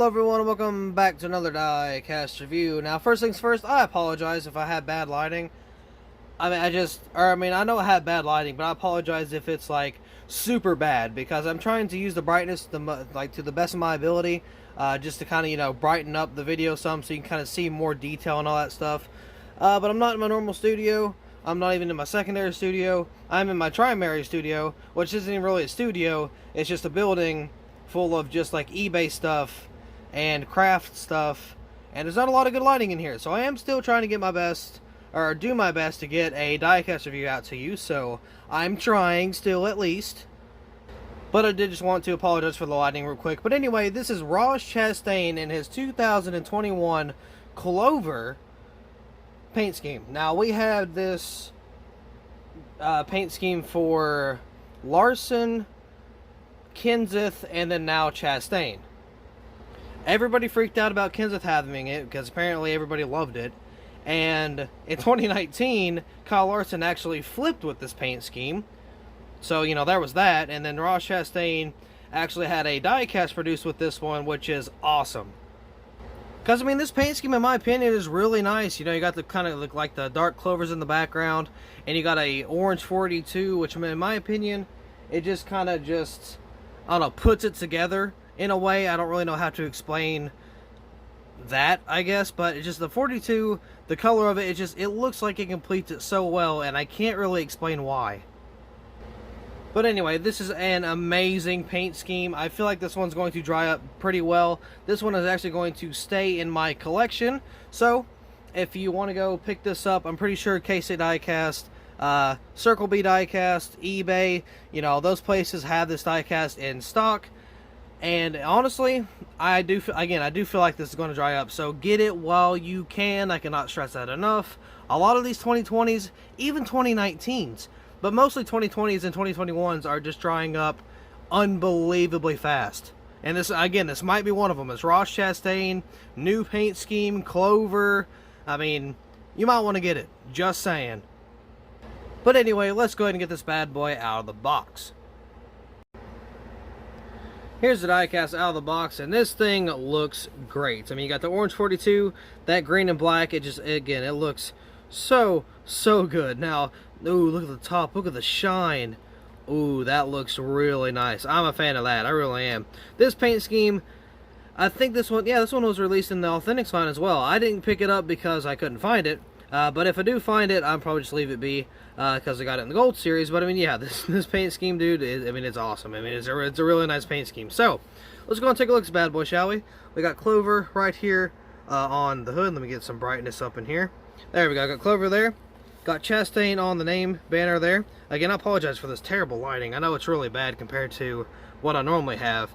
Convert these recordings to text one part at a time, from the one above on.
Hello everyone, welcome back to another diecast review. Now, first things first, I apologize if I had bad lighting. I know I had bad lighting, but I apologize if it's like super bad because I'm trying to use the brightness to the best of my ability, just to kind of brighten up the video some so you can kind of see more detail and all that stuff. But I'm not in my normal studio. I'm not even in my secondary studio. I'm in my primary studio, which isn't even really a studio. It's just a building full of just like eBay stuff and craft stuff, and there's not a lot of good lighting in here, so I am still trying to get my best, or do my best to get a diecast review out to you, so I'm trying still at least. But I did just want to apologize for the lighting real quick. But anyway, this is Ross Chastain in his 2021 Clover paint scheme. Now, we had this paint scheme for Larson, Kenseth, and then now Chastain. Everybody freaked out about Kenseth having it because apparently everybody loved it. And in 2019, Kyle Larson actually flipped with this paint scheme. So, there was that. And then Ross Chastain actually had a diecast produced with this one, which is awesome. Because, this paint scheme, in my opinion, is really nice. You got the kind of look like the dark clovers in the background. And you got a orange 42, which, in my opinion, it just kind of just, I don't know, puts it together in a way. I don't really know how to explain that, I guess. But it's just the 42, the color of it, it looks like it completes it so well. And I can't really explain why. But anyway, this is an amazing paint scheme. I feel like this one's going to dry up pretty well. This one is actually going to stay in my collection. So, if you want to go pick this up, I'm pretty sure K-State Diecast, Circle B Diecast, eBay, those places have this diecast in stock. And honestly, I do feel like this is going to dry up. So get it while you can. I cannot stress that enough. A lot of these 2020s, even 2019s, but mostly 2020s and 2021s are just drying up unbelievably fast. And this might be one of them. It's Ross Chastain, new paint scheme, Clover. You might want to get it. Just saying. But anyway, let's go ahead and get this bad boy out of the box. Here's the diecast out of the box, and this thing looks great. You got the orange 42, that green and black. It looks so good. Now, ooh, look at the top. Look at the shine. Ooh, that looks really nice. I'm a fan of that. I really am. This paint scheme, I think this one was released in the Authentics line as well. I didn't pick it up because I couldn't find it. But if I do find it, I'll probably just leave it be because I got it in the Gold Series. But, this paint scheme, dude, it's awesome. It's a really nice paint scheme. So, let's go and take a look at this bad boy, shall we? We got Clover right here on the hood. Let me get some brightness up in here. There we go. Got Clover there. Got Chastain on the name banner there. Again, I apologize for this terrible lighting. I know it's really bad compared to what I normally have.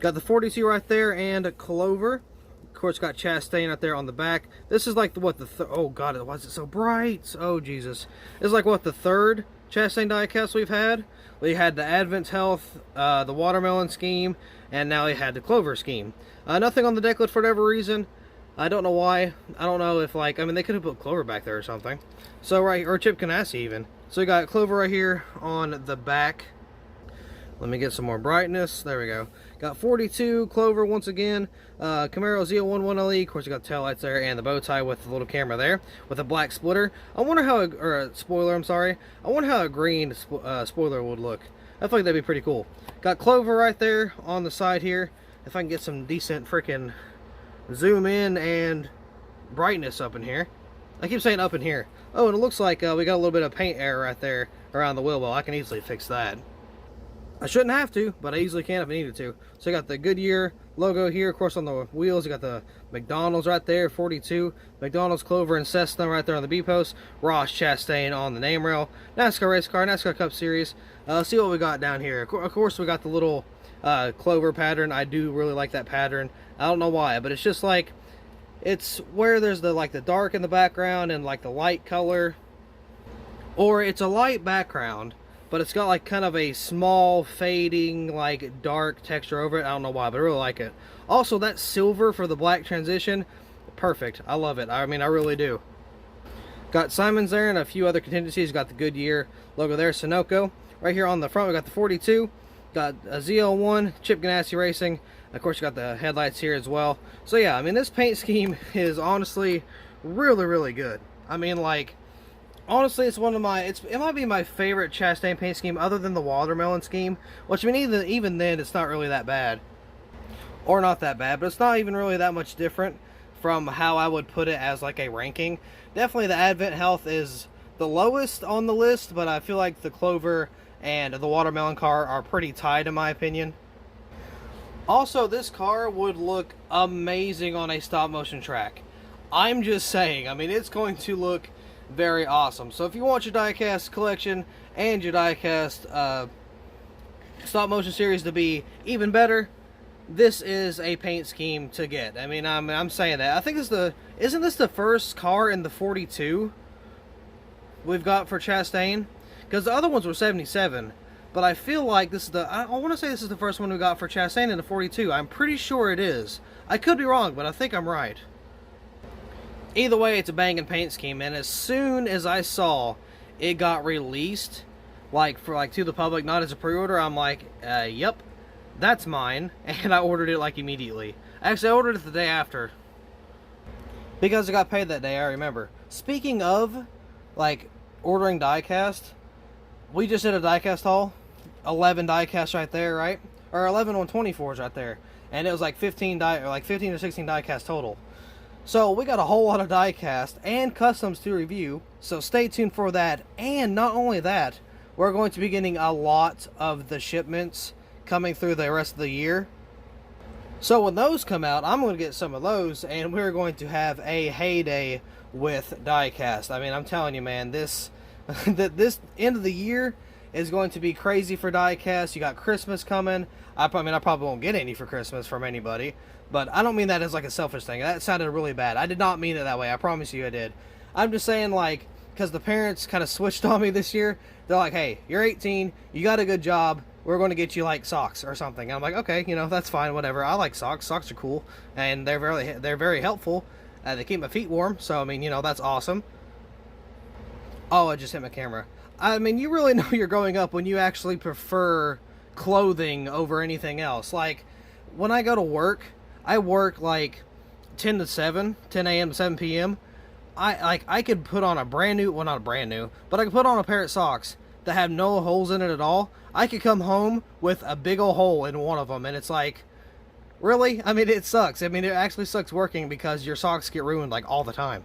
Got the 42 right there and Clover. Of course, got Chastain right there on the back. This is like oh god, why is it so bright? Oh Jesus, this is like the third Chastain diecast we've had. We had the Advent Health, the Watermelon scheme, and now we had the Clover scheme. Nothing on the decklet for whatever reason. I don't know why. I don't know if they could have put Clover back there or something. So or Chip Ganassi even. So we got Clover right here on the back. Let me get some more brightness. There we go. Got 42, Clover once again. Camaro ZL1 1LE. Of course, you got the taillights there and the bow tie with the little camera there with a black splitter. I wonder how, or a spoiler, I'm sorry. I wonder how a green spoiler would look. I feel like that'd be pretty cool. Got Clover right there on the side here. If I can get some decent freaking zoom in and brightness up in here. I keep saying up in here. Oh, and it looks like we got a little bit of paint error right there around the wheel well. I can easily fix that. I shouldn't have to, but I easily can if I needed to. So I got the Goodyear logo here, of course, on the wheels. You got the McDonald's right there, 42. McDonald's, Clover, and Cessna right there on the B-post. Ross Chastain on the name rail. NASCAR race car, NASCAR Cup Series. Let's see what we got down here. Of course, we got the little Clover pattern. I do really like that pattern. I don't know why, but it's just like, it's where there's the dark in the background and the light color. Or it's a light background, but it's got kind of a small fading dark texture over it. I don't know why, but I really like it. Also, that silver for the black transition, perfect. I love it. I really do. Got Simon's there and a few other contingencies. Got the Goodyear logo there, Sunoco. Right here on the front, we got the 42. Got a ZL1, Chip Ganassi Racing. Of course, you got the headlights here as well. So yeah, I mean, this paint scheme is honestly really, really good. I mean, like, honestly, it's one of my, it might be my favorite Chastain paint scheme other than the watermelon scheme, which, I mean, even then, it's not really that bad. Or not that bad, but it's not even really that much different from how I would put it as like a ranking. Definitely the Advent Health is the lowest on the list, but I feel like the Clover and the watermelon car are pretty tied in my opinion. Also, this car would look amazing on a stop motion track. I'm just saying, I mean, it's going to look very awesome. So if you want your diecast collection and your diecast stop motion series to be even better, this is a paint scheme to get. I mean, I'm saying that. I think isn't this the first car in the 42 we've got for Chastain? Because the other ones were 77, but I feel like this is I want to say this is the first one we got for Chastain in the 42. I'm pretty sure it is. I could be wrong, but I think I'm right. Either way, it's a banging paint scheme, and as soon as I saw it got released, to the public, not as a pre-order, I'm like, yep, that's mine, and I ordered it like immediately. Actually, I ordered it the day after because I got paid that day. I remember. Speaking of like ordering diecast, we just did a diecast haul, 11 diecasts right there, right? Or 11 124s right there, and it was like 15 or 16 diecast total. So we got a whole lot of diecast and customs to review, so stay tuned for that. And not only that, we're going to be getting a lot of the shipments coming through the rest of the year. So when those come out, I'm going to get some of those, and we're going to have a heyday with diecast. I mean, I'm telling you, man, this this end of the year is going to be crazy for diecast. You got Christmas coming. I probably won't get any for Christmas from anybody, but I don't mean that as like a selfish thing. That sounded really bad. I did not mean it that way. I promise you I did. I'm just saying, like, because the parents kind of switched on me this year. They're like, hey, you're 18, you got a good job, we're going to get you like socks or something. And I'm like, okay, you know, that's fine, whatever. I like socks. Socks are cool, and they're very helpful. They keep my feet warm, so I mean, you know, that's awesome. Oh, I just hit my camera. I mean, you really know you're growing up when you actually prefer clothing over anything else. Like, when I go to work, I work like 10 a.m. to 7 p.m. I could put on a brand new, well, not a brand new, but I could put on a pair of socks that have no holes in it at all. I could come home with a big old hole in one of them, and it's like, really? I mean, it sucks. I mean, it actually sucks working because your socks get ruined like all the time.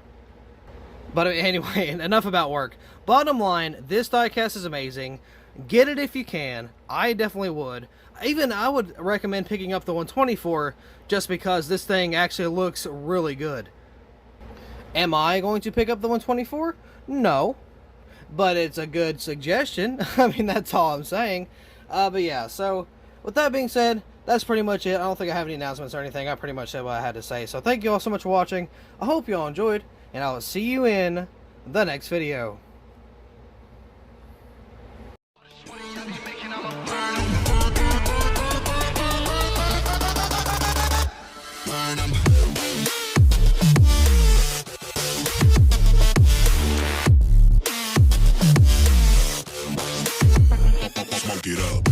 But anyway, enough about work. Bottom line, this diecast is amazing. Get it if you can. I definitely would. Even I would recommend picking up the 124 just because this thing actually looks really good. Am I going to pick up the 124? No. But it's a good suggestion. I mean, that's all I'm saying. But yeah, so with that being said, that's pretty much it. I don't think I have any announcements or anything. I pretty much said what I had to say. So thank you all so much for watching. I hope you all enjoyed, and I will see you in the next video. Smoke it up.